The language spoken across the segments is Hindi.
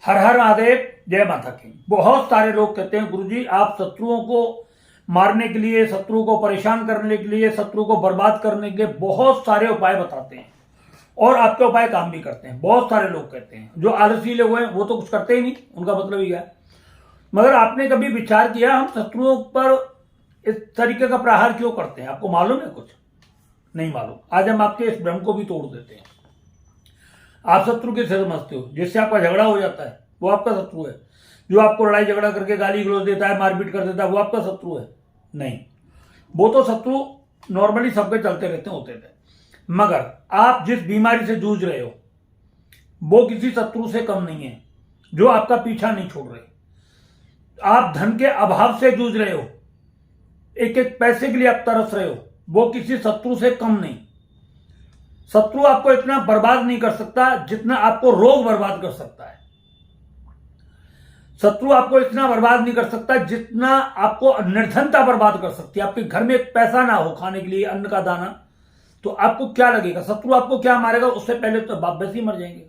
हर हर महादेव, जय माता की। बहुत सारे लोग कहते हैं गुरुजी आप शत्रुओं को मारने के लिए, शत्रु को परेशान करने के लिए, शत्रु को बर्बाद करने के लिए बहुत सारे उपाय बताते हैं और आपके उपाय काम भी करते हैं। बहुत सारे लोग कहते हैं, जो आलसी लोग हैं वो तो कुछ करते ही नहीं, उनका मतलब ही क्या है। मगर आपने कभी विचार किया हम शत्रुओं पर इस तरीके का प्रहार क्यों करते हैं? आपको मालूम है? कुछ नहीं मालूम। आज हम आपके इस भ्रम को भी तोड़ देते हैं। आप शत्रु किसे समझते हो? जिससे आपका झगड़ा हो जाता है वो आपका शत्रु है। जो आपको लड़ाई झगड़ा करके गाली गलौज देता है, मारपीट कर देता है, वो आपका शत्रु है? नहीं, वो तो शत्रु नॉर्मली सबके चलते रहते होते थे। मगर आप जिस बीमारी से जूझ रहे हो वो किसी शत्रु से कम नहीं है, जो आपका पीछा नहीं छोड़ रहे। आप धन के अभाव से जूझ रहे हो, एक एक पैसे के लिए आप तरस रहे हो, वो किसी शत्रु से कम नहीं। शत्रु आपको इतना बर्बाद नहीं कर सकता जितना आपको रोग बर्बाद कर सकता है। शत्रु आपको इतना बर्बाद नहीं कर सकता जितना आपको निर्धनता बर्बाद कर सकती है। आपके घर में एक पैसा ना हो खाने के लिए, अन्न का दाना, तो आपको क्या लगेगा? शत्रु आपको क्या मारेगा? उससे पहले तो बाप वैसे ही मर जाएंगे।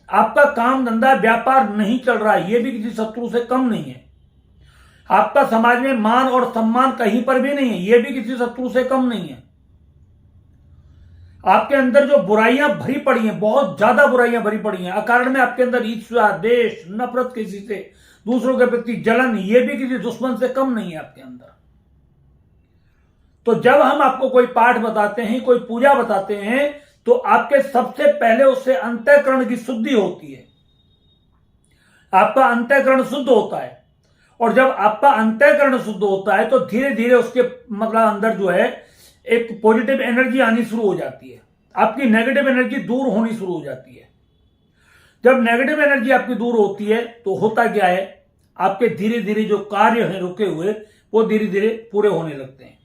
आपका काम धंधा व्यापार नहीं चल रहा है, यह भी किसी शत्रु से कम नहीं है। आपका समाज में मान और सम्मान कहीं पर भी नहीं है, यह भी किसी शत्रु से कम नहीं है। आपके अंदर जो बुराइयां भरी पड़ी हैं, बहुत ज्यादा बुराइयां भरी पड़ी हैं, अकारण में आपके अंदर ईर्ष्या, देश, नफरत, किसी से दूसरों के प्रति जलन, यह भी किसी दुश्मन से कम नहीं है आपके अंदर। तो जब हम आपको कोई पाठ बताते हैं, कोई पूजा बताते हैं, तो आपके सबसे पहले उससे अंतःकरण की शुद्धि होती है। आपका अंतःकरण शुद्ध होता है, और जब आपका अंतःकरण शुद्ध होता है तो धीरे धीरे उसके मतलब अंदर जो है एक पॉजिटिव एनर्जी आनी शुरू हो जाती है। आपकी नेगेटिव एनर्जी दूर होनी शुरू हो जाती है। जब नेगेटिव एनर्जी आपकी दूर होती है तो होता क्या है, आपके धीरे धीरे जो कार्य हैं रुके हुए वो धीरे धीरे पूरे होने लगते हैं।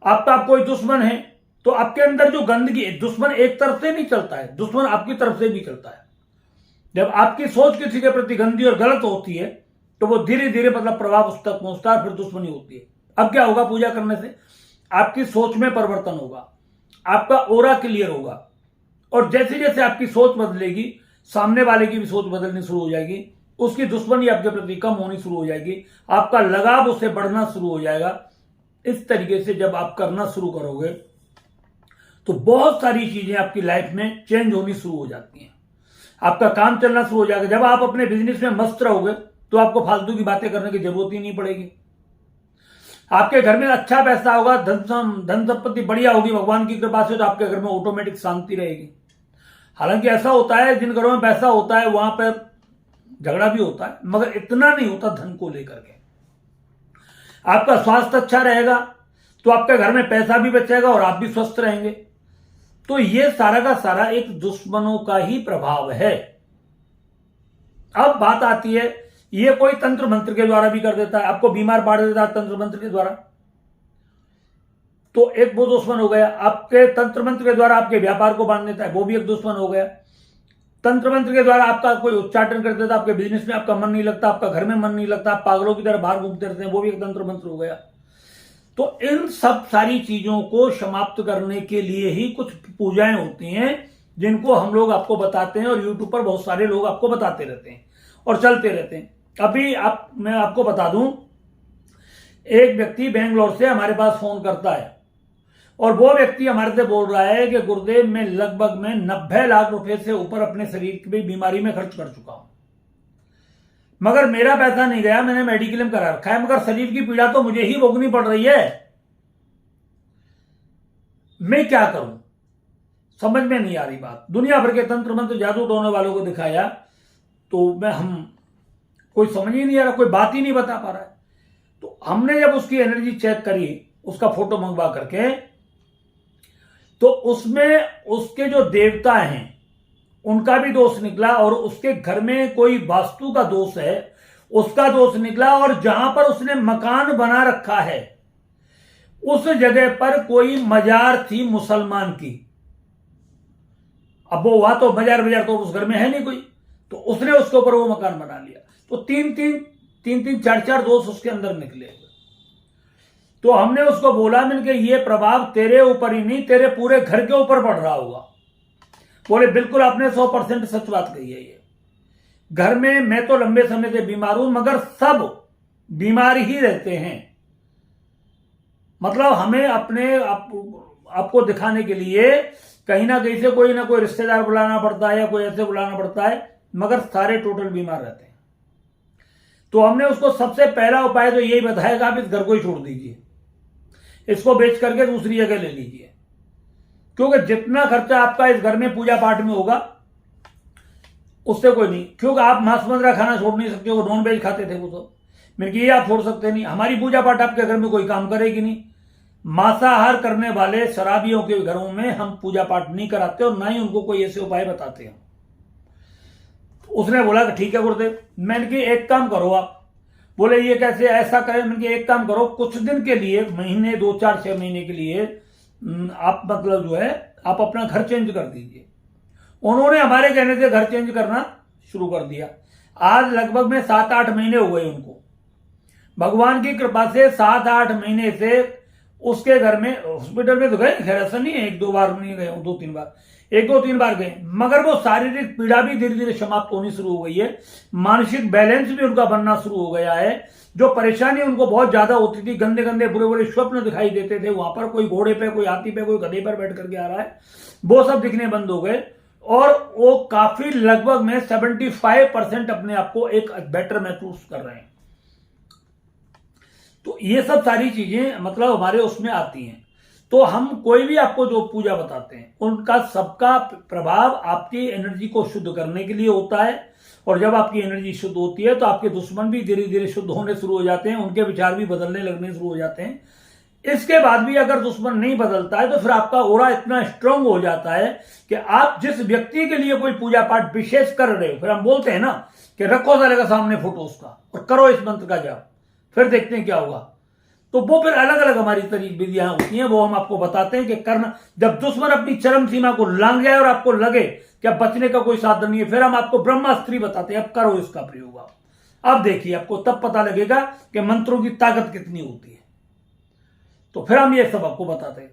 आपका कोई दुश्मन है तो आपके अंदर जो गंदगी, दुश्मन एक तरफ से नहीं चलता है, दुश्मन आपकी तरफ से भी चलता है। जब आपकी सोच किसी के प्रति गंदी और गलत होती है तो वो धीरे धीरे मतलब प्रभाव उस तक पहुंचता है, फिर दुश्मनी होती है। अब क्या होगा? पूजा करने से आपकी सोच में परिवर्तन होगा, आपका ओरा क्लियर होगा, और जैसे जैसे आपकी सोच बदलेगी सामने वाले की भी सोच बदलनी शुरू हो जाएगी, उसकी दुश्मनी आपके प्रति कम होनी शुरू हो जाएगी, आपका लगाव उससे बढ़ना शुरू हो जाएगा। इस तरीके से जब आप करना शुरू करोगे तो बहुत सारी चीजें आपकी लाइफ में चेंज होनी शुरू हो जाती हैं। आपका काम चलना शुरू हो जाएगा। जब आप अपने बिजनेस में मस्त रहोगे तो आपको फालतू की बातें करने की जरूरत ही नहीं पड़ेगी। आपके घर में अच्छा पैसा होगा, धन संपत्ति बढ़िया होगी भगवान की कृपा से, तो आपके घर में ऑटोमेटिक शांति रहेगी। हालांकि ऐसा होता है जिन घरों में पैसा होता है वहां पर झगड़ा भी होता है, मगर इतना नहीं होता धन को लेकर के। आपका स्वास्थ्य अच्छा रहेगा तो आपके घर में पैसा भी बचेगा और आप भी स्वस्थ रहेंगे। तो ये सारा का सारा एक दुश्मनों का ही प्रभाव है। अब बात आती है, ये कोई तंत्र मंत्र के द्वारा भी कर देता है, आपको बीमार पाड़ देता है तंत्र मंत्र के द्वारा, तो एक वो दुश्मन हो गया। आपके तंत्र मंत्र के द्वारा आपके व्यापार को बांध देता है, वो भी एक दुश्मन हो गया। तंत्र मंत्र के द्वारा आपका कोई उच्चाटन कर देता है, आपके बिजनेस में आपका मन नहीं लगता, आपका घर में मन नहीं लगता, आप पागलों की तरह बाहर घूमते रहते हैं, वो भी एक तंत्र मंत्र हो गया। तो इन सब सारी चीजों को समाप्त करने के लिए ही कुछ पूजाएं होती हैं जिनको हम लोग आपको बताते हैं, और यूट्यूब पर बहुत सारे लोग आपको बताते रहते हैं और चलते रहते हैं। अभी मैं आपको बता दूं, एक व्यक्ति बेंगलोर से हमारे पास फोन करता है और वो व्यक्ति हमारे से बोल रहा है कि गुरुदेव मैं लगभग 90 लाख रुपए से ऊपर अपने शरीर की बीमारी में खर्च कर चुका हूं, मगर मेरा पैसा नहीं गया, मैंने मेडिक्लेम करा रखा है, मगर शरीर की पीड़ा तो मुझे ही भोगनी पड़ रही है। मैं क्या करूं? समझ में नहीं आ रही बात। दुनिया भर के तंत्र मंत्र जादू टोने वालों को दिखाया तो हम कोई समझ ही नहीं आ रहा, कोई बात ही नहीं बता पा रहा है। तो हमने जब उसकी एनर्जी चेक करी, उसका फोटो मंगवा करके, तो उसमें उसके जो देवता हैं उनका भी दोष निकला, और उसके घर में कोई वास्तु का दोष है उसका दोष निकला, और जहां पर उसने मकान बना रखा है उस जगह पर कोई मजार थी मुसलमान की। अब वो वहां तो मजार तो उस घर में है नहीं कोई, तो उसने उसके ऊपर वो मकान बना लिया। तो तीन चार दोष उसके अंदर निकले। तो हमने उसको बोला मिलके, ये प्रभाव तेरे ऊपर ही नहीं तेरे पूरे घर के ऊपर पड़ रहा होगा। बोले बिल्कुल आपने 100% सच बात कही है। ये घर में मैं तो लंबे समय से बीमार हूं, मगर सब बीमार ही रहते हैं। मतलब हमें आपको दिखाने के लिए कहीं ना कहीं से कोई ना कोई रिश्तेदार बुलाना पड़ता है या कोई ऐसे बुलाना पड़ता है, मगर सारे टोटल बीमार रहते हैं। तो हमने उसको सबसे पहला उपाय तो यही बताया कि आप इस घर को ही छोड़ दीजिए, इसको बेच करके दूसरी जगह ले लीजिए, क्योंकि जितना खर्चा आपका इस घर में पूजा पाठ में होगा उससे कोई नहीं। क्योंकि आप मांस मदिरा खाना छोड़ नहीं सकते हो, नॉन वेज खाते थे वो तो, मैंने कि ये आप छोड़ सकते नहीं। हमारी पूजा पाठ आपके घर में कोई काम करेगी नहीं। मांसाहार करने वाले शराबियों के घरों में हम पूजा पाठ नहीं कराते और ना ही उनको कोई ऐसे उपाय बताते हैं। उसने बोला कि ठीक है गुरुदेव। मैंने कि एक काम करो आप। बोले ये कैसे, ऐसा करें। मैंने कि एक काम करो, कुछ दिन के लिए, महीने 2 4 6 महीने के लिए आप मतलब जो है आप अपना घर चेंज कर दीजिए। उन्होंने हमारे कहने से घर चेंज करना शुरू कर दिया। आज लगभग में 7 8 महीने हो गए उनको। भगवान की कृपा से 7 8 महीने से उसके घर में, हॉस्पिटल में तो गए, खैर ऐसा नहीं है 1 2 बार नहीं गए, 2 3 बार, 1 2 3 बार गए, मगर वो शारीरिक पीड़ा भी धीरे धीरे समाप्त होनी शुरू हो गई है। मानसिक बैलेंस भी उनका बनना शुरू हो गया है। जो परेशानी उनको बहुत ज्यादा होती थी, गंदे गंदे बुरे बुरे स्वप्न दिखाई देते थे, वहां पर कोई घोड़े पे, कोई हाथी पे, कोई गधे पर बैठ करके आ रहा है, वो सब दिखने बंद हो गए। और वो काफी लगभग में 75% अपने आप को एक बेटर महसूस कर रहे हैं। तो ये सब सारी चीजें मतलब हमारे उसमें आती हैं। तो हम कोई भी आपको जो पूजा बताते हैं उनका सबका प्रभाव आपकी एनर्जी को शुद्ध करने के लिए होता है। और जब आपकी एनर्जी शुद्ध होती है तो आपके दुश्मन भी धीरे धीरे शुद्ध होने शुरू हो जाते हैं, उनके विचार भी बदलने लगने शुरू हो जाते हैं। इसके बाद भी अगर दुश्मन नहीं बदलता है तो फिर आपका ओरा इतना स्ट्रांग हो जाता है कि आप जिस व्यक्ति के लिए कोई पूजा पाठ विशेष कर रहे हो, फिर हम बोलते हैं ना कि रखो साले का सामने फोटो उसका और करो इस मंत्र का जाप, फिर देखते हैं क्या होगा। तो वो फिर अलग अलग हमारी तरीके विधियां होती हैं, वो हम आपको बताते हैं कि करना। जब दुश्मन अपनी चरम सीमा को लांघ जाए और आपको लगे कि अब बचने का कोई साधन नहीं है, फिर हम आपको ब्रह्मास्त्र बताते हैं, अब करो इसका प्रयोग। आप अब देखिए, आपको तब पता लगेगा कि मंत्रों की ताकत कितनी होती है। तो फिर हम ये सब आपको बताते हैं।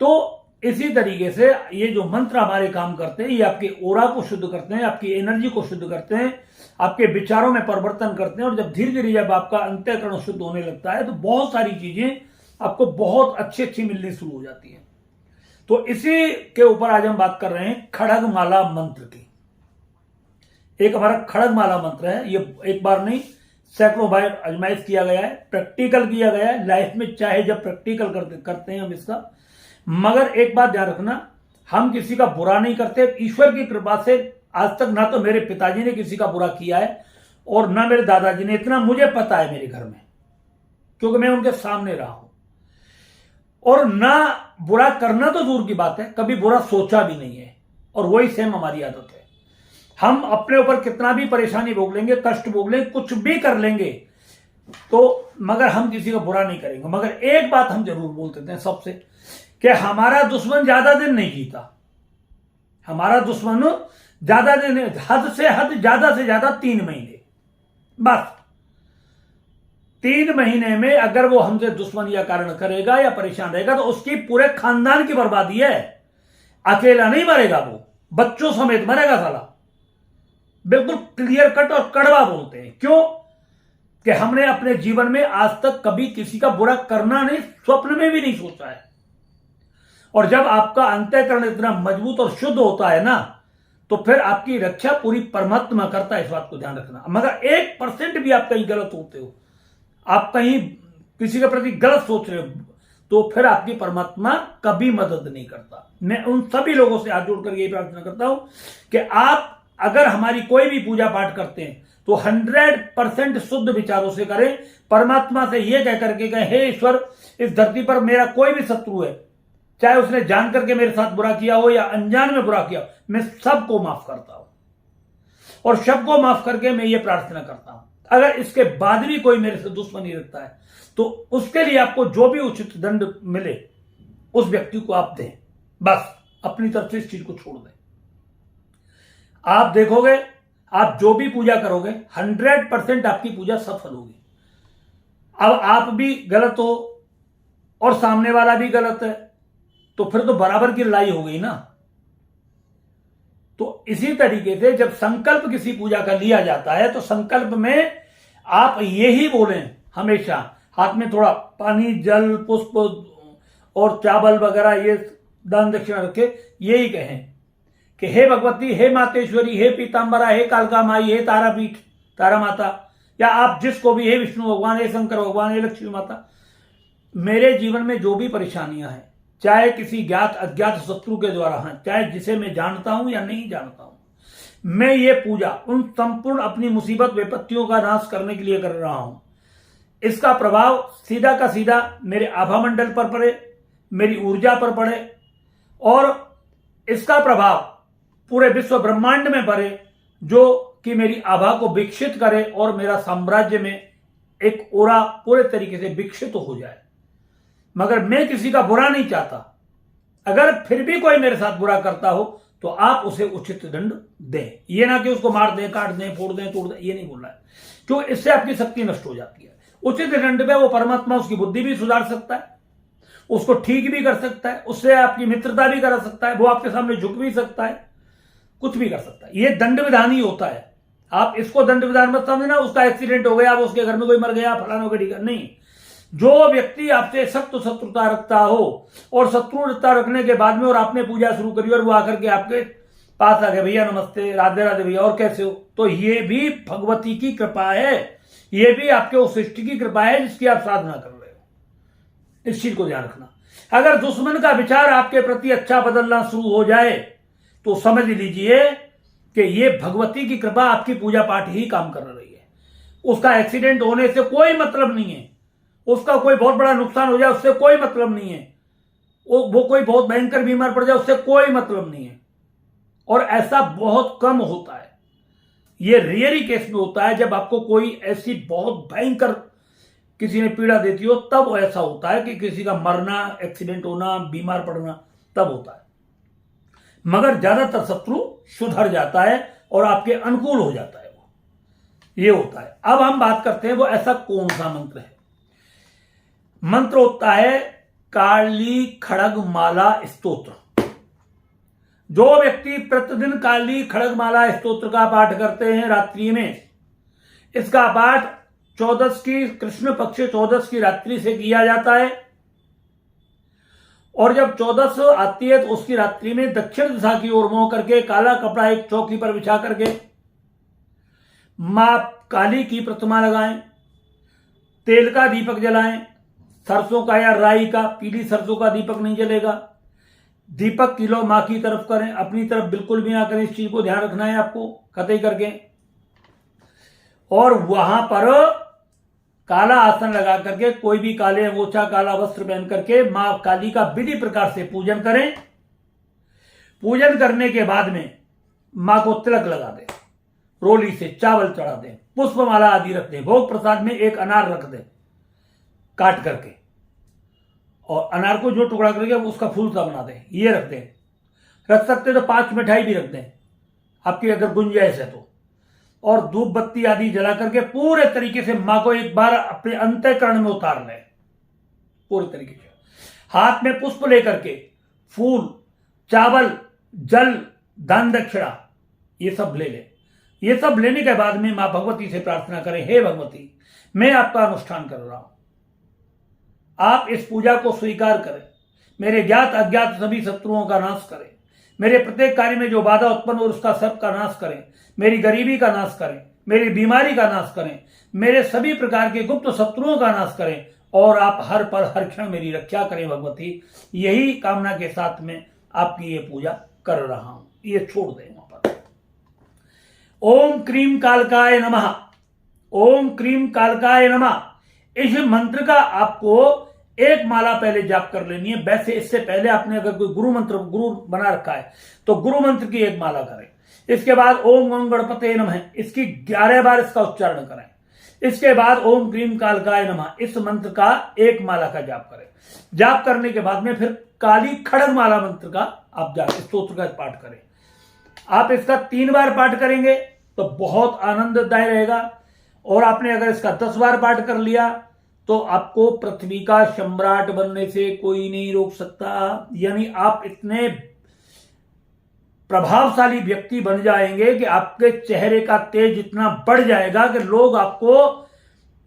तो इसी तरीके से ये जो मंत्र हमारे काम करते हैं, ये आपके ओरा को शुद्ध करते हैं, आपकी एनर्जी को शुद्ध करते हैं, आपके विचारों में परिवर्तन करते हैं। और जब धीरे धीरे जब आपका अंतःकरण शुद्ध होने लगता है तो बहुत सारी चीजें आपको बहुत अच्छी अच्छी मिलनी शुरू हो जाती है। तो इसी के ऊपर आज हम बात कर रहे हैं खड़गमाला मंत्र की। एक हमारा खड़गमाला मंत्र है, ये एक बार नहीं सैकड़ों बार आजमाइश किया गया है, प्रैक्टिकल किया गया है लाइफ में, चाहे जब प्रैक्टिकल करते हैं हम इसका। मगर एक बात ध्यान रखना, हम किसी का बुरा नहीं करते। ईश्वर की कृपा से आज तक ना तो मेरे पिताजी ने किसी का बुरा किया है और ना मेरे दादाजी ने, इतना मुझे पता है मेरे घर में, क्योंकि मैं उनके सामने रहा हूं। और ना बुरा करना तो दूर की बात है, कभी बुरा सोचा भी नहीं है। और वही सेम हमारी आदत है। हम अपने ऊपर कितना भी परेशानी भोग लेंगे, कष्ट भोग लेंगे, कुछ भी कर लेंगे, तो मगर हम किसी का बुरा नहीं करेंगे। मगर एक बात हम जरूर बोल देते हैं सबसे, कि हमारा दुश्मन ज्यादा दिन नहीं जीता। हमारा दुश्मन ज्यादा दिन, हद से हद, ज्यादा से ज्यादा 3 महीने, बस 3 महीने में अगर वो हमसे दुश्मन या कारण करेगा या परेशान रहेगा तो उसकी पूरे खानदान की बर्बादी है। अकेला नहीं मरेगा, वो बच्चों समेत मरेगा साला। बिल्कुल क्लियर कट और कड़वा बोलते हैं। क्यों? कि हमने अपने जीवन में आज तक कभी किसी का बुरा करना नहीं, स्वप्न में भी नहीं सोचा है। और जब आपका अंतःकरण इतना मजबूत और शुद्ध होता है ना, तो फिर आपकी रक्षा पूरी परमात्मा करता है, इस बात को ध्यान रखना। मगर 1% भी आप कहीं गलत होते हो, आप कहीं किसी के प्रति गलत सोच रहे हो, तो फिर आपकी परमात्मा कभी मदद नहीं करता। मैं उन सभी लोगों से हाथ जोड़कर यही प्रार्थना करता हूं कि आप अगर हमारी कोई भी पूजा पाठ करते हैं तो 100% शुद्ध विचारों से करें। परमात्मा से यह कह करके कहें, हे ईश्वर, इस धरती पर मेरा कोई भी शत्रु है, चाहे उसने जान करके मेरे साथ बुरा किया हो या अनजान में बुरा किया हो, मैं सबको माफ करता हूं। और सबको माफ करके मैं ये प्रार्थना करता हूं, अगर इसके बाद भी कोई मेरे से दुश्मनी रखता है तो उसके लिए आपको जो भी उचित दंड मिले उस व्यक्ति को आप दें। बस अपनी तरफ से इस चीज को छोड़ दें। आप देखोगे, आप जो भी पूजा करोगे 100% आपकी पूजा सफल होगी। अब आप भी गलत हो और सामने वाला भी गलत है, तो फिर तो बराबर की लड़ाई हो गई ना। तो इसी तरीके से जब संकल्प किसी पूजा का लिया जाता है तो संकल्प में आप यही बोलें, हमेशा हाथ में थोड़ा पानी, जल, पुष्प और चावल वगैरह ये दान दक्षिणा रखे, यही कहें कि हे भगवती, हे मातेश्वरी, हे पीताम्बरा, हे कालका माई, हे तारापीठ, तारा माता, या आप जिसको भी, हे विष्णु भगवान, हे शंकर भगवान, हे लक्ष्मी माता, मेरे जीवन में जो भी परेशानियां हैं, चाहे किसी ज्ञात अज्ञात शत्रु के द्वारा हैं, चाहे जिसे मैं जानता हूं या नहीं जानता हूं, मैं ये पूजा उन संपूर्ण अपनी मुसीबत विपत्तियों का नाश करने के लिए कर रहा हूं। इसका प्रभाव सीधा का सीधा मेरे आभा मंडल पर पड़े, मेरी ऊर्जा पर पड़े, और इसका प्रभाव पूरे विश्व ब्रह्मांड में पड़े, जो कि मेरी आभा को विकसित करे और मेरा साम्राज्य में एक ओरा पूरे तरीके से विकसित हो जाए। मगर मैं किसी का बुरा नहीं चाहता। अगर फिर भी कोई मेरे साथ बुरा करता हो तो आप उसे उचित दंड दें, ये ना कि उसको मार दें, काट दें, फोड़ दें, तोड़ दें, ये नहीं बोलना है, क्योंकि इससे आपकी शक्ति नष्ट हो जाती है। उचित दंड पे वो परमात्मा उसकी बुद्धि भी सुधार सकता है, उसको ठीक भी कर सकता है, उससे आपकी मित्रता भी करा सकता है, वो आपके सामने झुक भी सकता है, कुछ भी कर सकता है। ये दंड विधान ही होता है। आप इसको दंड विधान मत समझना, उसका एक्सीडेंट हो गया, वो उसके घर में कोई मर गया, फलाना हो गया, ठीक है, नहीं। जो व्यक्ति आपसे सख्त शत्रुता रखता हो और शत्रुता रखने के बाद में और आपने पूजा शुरू करी और वो आकर के आपके पास आ गया, भैया नमस्ते, राधे राधे भैया, और कैसे हो, तो ये भी भगवती की कृपा है, ये भी आपके उस सृष्टि की कृपा है जिसकी आप साधना कर रहे हो। इस चीज को ध्यान रखना। अगर दुश्मन का विचार आपके प्रति अच्छा बदलना शुरू हो जाए तो समझ लीजिए कि ये भगवती की कृपा, आपकी पूजा पाठ ही काम कर रही है। उसका एक्सीडेंट होने से कोई मतलब नहीं है, उसका कोई बहुत बड़ा नुकसान हो जाए उससे कोई मतलब नहीं है, वो कोई बहुत भयंकर बीमार पड़ जाए उससे कोई मतलब नहीं है। और ऐसा बहुत कम होता है, ये रेयर ही केस में होता है, जब आपको कोई ऐसी बहुत भयंकर किसी ने पीड़ा देती हो तब ऐसा होता है कि किसी का मरना, एक्सीडेंट होना, बीमार पड़ना, तब होता है। मगर ज्यादातर शत्रु सुधर जाता है और आपके अनुकूल हो जाता है, वो ये होता है। अब हम बात करते हैं वो ऐसा कौन सा मंत्र है। मंत्र होता है काली खड़ग माला स्तोत्र। जो व्यक्ति प्रतिदिन काली खड़ग माला स्तोत्र का पाठ करते हैं रात्रि में, इसका पाठ 14 की, कृष्ण पक्ष 14 की रात्रि से किया जाता है, और जब 14 आती है तो उसकी रात्रि में दक्षिण दिशा की ओर मुंह करके काला कपड़ा एक चौकी पर बिछा करके मां काली की प्रतिमा लगाएं, तेल का दीपक जलाएं, सरसों का या राई का, पीली सरसों का दीपक नहीं जलेगा, दीपक किलो मां की तरफ करें, अपनी तरफ बिल्कुल भी ना करें, इस चीज को ध्यान रखना है आपको कतई करके। और वहां पर काला आसन लगा करके, कोई भी काले अंगोछा काला वस्त्र पहन करके मां काली का विधि प्रकार से पूजन करें। पूजन करने के बाद में मां को तिलक लगा दें, रोली से चावल चढ़ा दें, पुष्पमाला आदि रख दें, भोग प्रसाद में एक अनार रख दें काट करके, और अनार को जो टुकड़ा करके उसका फूल सा बना दें, ये रख दें। रख सकते तो 5 मिठाई भी रख दें आपकी अगर गुंजाइश है तो, और धूप बत्ती आदि जला करके पूरे तरीके से मां को एक बार अपने अंतःकरण में उतार लें पूरे तरीके से। हाथ में पुष्प लेकर के फूल, चावल, जल, दान दक्षिणा ये सब ले लें। ये सब लेने के बाद में मां भगवती से प्रार्थना करें, हे भगवती, मैं आपका अनुष्ठान कर रहा हूं, आप इस पूजा को स्वीकार करें, मेरे ज्ञात अज्ञात सभी शत्रुओं का नाश करें, मेरे प्रत्येक कार्य में जो बाधा उत्पन्न हो उसका सब का नाश करें, मेरी गरीबी का नाश करें, मेरी बीमारी का नाश करें, मेरे सभी प्रकार के गुप्त शत्रुओं का नाश करें, और आप हर पल हर क्षण मेरी रक्षा करें भगवती। यही कामना के साथ में आपकी ये पूजा कर रहा हूं। ये छोड़ दें वहां पर। ओम क्रीम कालकाय नमः, ओम क्रीम कालकाय नमः। इस मंत्र का आपको एक माला पहले जाप कर लेनी है। वैसे इससे पहले आपने अगर कोई गुरु बना रखा है तो गुरु मंत्र की एक माला करें। इसके बाद ओम गं गणपते नमः, इसकी 11 बार इसका उच्चारण करें। इसके बाद ओम क्रीम कालकाय नमः, इस मंत्र का एक माला का जाप करें। जाप करने के बाद में फिर काली खड़ग माला मंत्र का आप जाप स्तोत्र का पाठ करें। आप इसका 3 बार पाठ करेंगे तो बहुत आनंददायी रहेगा, और आपने अगर इसका 10 बार पाठ कर लिया तो आपको पृथ्वी का सम्राट बनने से कोई नहीं रोक सकता। यानी आप इतने प्रभावशाली व्यक्ति बन जाएंगे कि आपके चेहरे का तेज इतना बढ़ जाएगा कि लोग आपको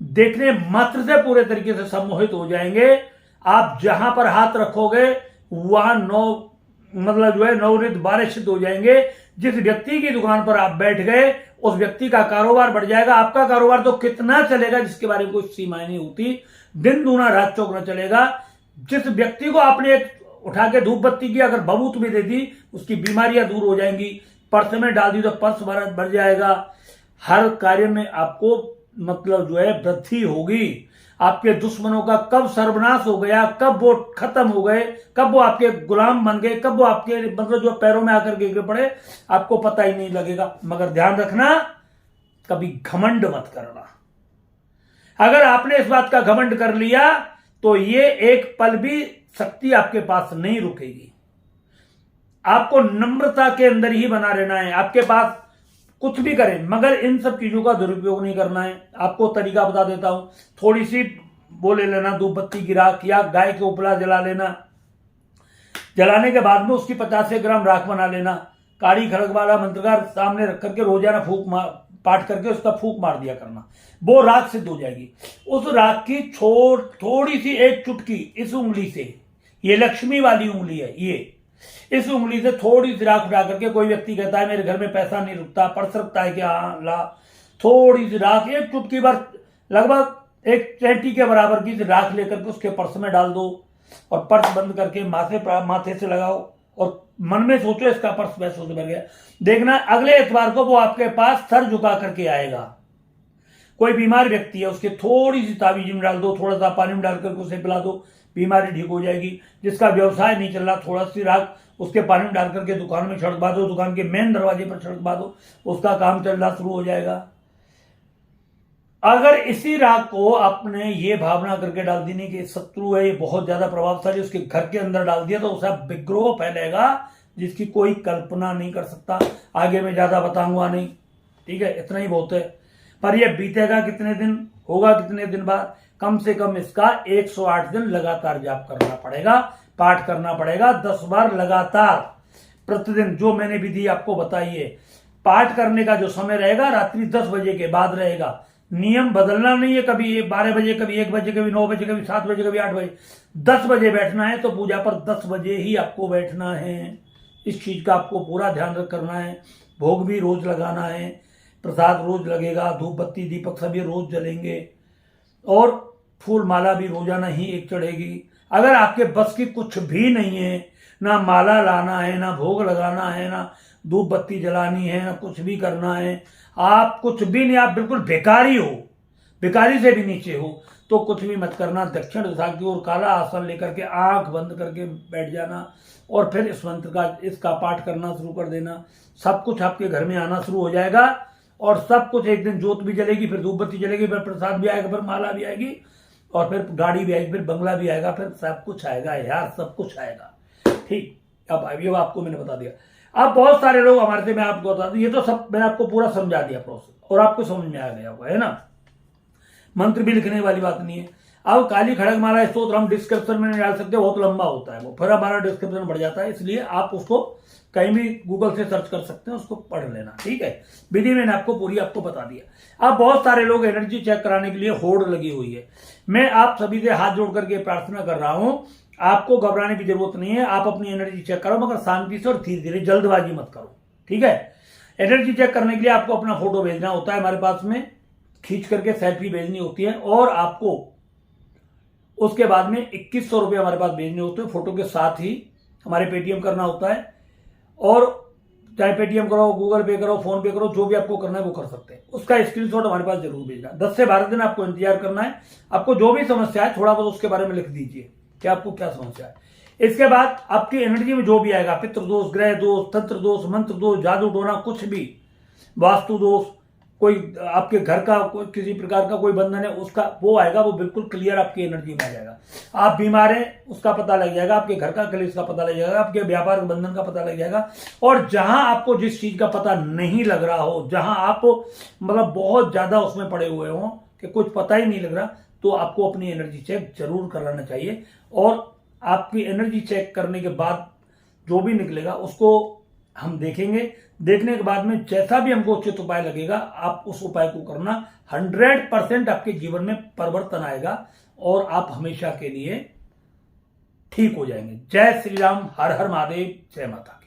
देखने मात्र से पूरे तरीके से सम्मोहित हो जाएंगे। आप जहां पर हाथ रखोगे वहां नवनीत 12 सिद्ध हो जाएंगे। जिस व्यक्ति की दुकान पर आप बैठ गए उस व्यक्ति का कारोबार बढ़ जाएगा। आपका कारोबार तो कितना चलेगा जिसके बारे में कोई सीमाएं नहीं होती, दिन दूना रात चौगुना चलेगा। जिस व्यक्ति को आपने एक उठा के धूप बत्ती की अगर बबूत भी दे दी उसकी बीमारियां दूर हो जाएंगी। पर्स में डाल दी तो पर्स बढ़ जाएगा। हर कार्य में आपको वृद्धि होगी। आपके दुश्मनों का कब सर्वनाश हो गया, कब वो खत्म हो गए, कब वो आपके गुलाम बन गए, कब वो आपके पैरों में आकर गिर पड़े, आपको पता ही नहीं लगेगा। मगर ध्यान रखना, कभी घमंड मत करना। अगर आपने इस बात का घमंड कर लिया तो ये एक पल भी शक्ति आपके पास नहीं रुकेगी। आपको नम्रता के अंदर ही बना रहना है। आपके पास कुछ भी करें मगर इन सब चीजों का दुरुपयोग नहीं करना है। आपको तरीका बता देता हूं। थोड़ी सी वो ले लेना, धूप बत्ती की राख या गाय के उपला जला लेना। जलाने के बाद में उसकी 50 ग्राम राख बना लेना। काली खड़ग वाला मंत्रगार सामने रख करके रोजाना पाठ करके उसका फूंक मार दिया करना। वो राख सिद्ध हो जाएगी। उस राख की थोड़ी सी एक चुटकी इस उंगली से, ये लक्ष्मी वाली उंगली है, ये इस उंगली से थोड़ी सी राख उठा करके, कोई व्यक्ति कहता है मेरे घर में पैसा नहीं रुकता, पर्स रखता है क्या, ला थोड़ी सी राख, एक चुटकी भर, लगभग एक चैटी के बराबर की राख लेकर के उसके पर्स में डाल दो और पर्स बंद करके माथे से लगाओ और मन में सोचो इसका पर्स पैसों से भर गया। देखना अगले इतवार को वो आपके पास सर झुका करके आएगा। कोई बीमार व्यक्ति है उसके थोड़ी सी ताबीज में डाल दो, थोड़ा सा पानी में डाल करके उसे पिला दो, बीमारी ठीक हो जाएगी। जिसका व्यवसाय नहीं चल रहा, थोड़ा सी राख उसके पानी में डाल करके दुकान में छिड़कवा दो, दुकान के मेन दरवाजे पर छिड़कवा दो, उसका काम चलना शुरू हो जाएगा। अगर इसी राख को आपने ये भावना करके डाल देनी कि शत्रु है, ये बहुत ज्यादा प्रभावशाली, उसके घर के अंदर डाल दिया तो उसका विग्रोह फैलेगा जिसकी कोई कल्पना नहीं कर सकता। आगे मैं ज्यादा बताऊंगा नहीं, ठीक है, इतना ही बहुत है। पर यह बीतेगा कितने दिन, होगा कितने दिन बाद, कम से कम इसका 108 दिन लगातार जाप करना पड़ेगा, पाठ करना पड़ेगा 10 बार लगातार प्रतिदिन। जो मैंने विधि आपको बताई है, पाठ करने का जो समय रहेगा रात्रि 10 बजे के बाद रहेगा। नियम बदलना नहीं है, कभी 12 बजे, कभी 1 बजे, कभी 9 बजे, कभी 7 बजे, कभी 8 बजे। 10 बजे बैठना है तो पूजा पर 10 बजे ही आपको बैठना है। इस चीज का आपको पूरा ध्यान करना है। भोग भी रोज लगाना है, प्रसाद रोज लगेगा, धूप बत्ती दीपक सभी रोज जलेंगे और फूल माला भी रोजाना ही एक चढ़ेगी। अगर आपके बस की कुछ भी नहीं है, ना माला लाना है, ना भोग लगाना है, ना धूप बत्ती जलानी है, ना कुछ भी करना है, आप कुछ भी नहीं, आप बिल्कुल बेकारी हो, बेकारी से भी नीचे हो, तो कुछ भी मत करना। दक्षिण दिशा की ओर काला आसन लेकर के आंख बंद करके बैठ जाना और फिर इस मंत्र का, इसका पाठ करना शुरू कर देना। सब कुछ आपके घर में आना शुरू हो जाएगा और सब कुछ, एक दिन ज्योत भी जलेगी, फिर धूप बत्ती जलेगी, फिर प्रसाद भी आएगा, फिर माला भी आएगी और फिर गाड़ी भी आएगी, फिर बंगला भी आएगा, फिर सब कुछ आएगा यार, सब कुछ आएगा। ठीक, अब ये आपको मैंने बता दिया। अब बहुत सारे लोग हमारे से, मैं आपको बता दूं, ये तो सब मैंने आपको पूरा समझा दिया प्रोसेस और आपको समझ में आ गया होगा, है ना। मंत्र भी लिखने वाली बात नहीं है। अब काली खड़ग माला स्तोत्र हम डिस्क्रिप्शन में नहीं डाल सकते, बहुत लंबा होता है वो, फिर हमारा डिस्क्रिप्शन बढ़ जाता है, इसलिए आप उसको कहीं भी गूगल से सर्च कर सकते हैं, उसको पढ़ लेना, ठीक है। विधि मैंने आपको पूरी आपको बता दिया। अब बहुत सारे लोग एनर्जी चेक कराने के लिए होड़ लगी हुई है। मैं आप सभी से हाथ जोड़ करके प्रार्थना कर रहा हूं, आपको घबराने की जरूरत नहीं है। आप अपनी एनर्जी चेक करो मगर शांति से और धीरे धीरे, जल्दबाजी मत करो, ठीक है। एनर्जी चेक करने के लिए आपको अपना फोटो भेजना होता है हमारे पास में, खींच करके सेल्फी भेजनी होती है और आपको उसके बाद में 2100 रुपये हमारे पास भेजने होते हैं। फोटो के साथ ही हमारे पेटीएम करना होता है और चाहे पेटीएम करो, गूगल पे करो, फोन पे करो, जो भी आपको करना है वो कर सकते हैं। उसका स्क्रीनशॉट हमारे पास जरूर भेजना। 10 से 12 दिन आपको इंतजार करना है। आपको जो भी समस्या है थोड़ा बहुत उसके बारे में लिख दीजिए कि आपको क्या समस्या है। इसके बाद आपकी एनर्जी में जो भी आएगा, पितृ दोष, ग्रह दोष, तंत्र दोष, मंत्र दोष, जादू टोना, कुछ भी, वास्तु दोष, कोई आपके घर का कोई किसी प्रकार का कोई बंधन है, उसका वो आएगा, वो बिल्कुल क्लियर आपकी एनर्जी में आ जाएगा। आप बीमार हैं उसका पता लग जाएगा, आपके घर का क्लेश का पता लग जाएगा, आपके व्यापार के बंधन का पता लग जाएगा। और जहां आपको जिस चीज का पता नहीं लग रहा हो, जहां आप मतलब बहुत ज्यादा उसमें पड़े हुए हो कि कुछ पता ही नहीं लग रहा, तो आपको अपनी एनर्जी चेक जरूर कराना चाहिए। और आपकी एनर्जी चेक करने के बाद जो भी निकलेगा उसको हम देखेंगे। देखने के बाद में जैसा भी हमको उचित उपाय लगेगा, आप उस उपाय को करना। 100% आपके जीवन में परिवर्तन आएगा और आप हमेशा के लिए ठीक हो जाएंगे। जय श्री राम, हर हर महादेव, जय माता की।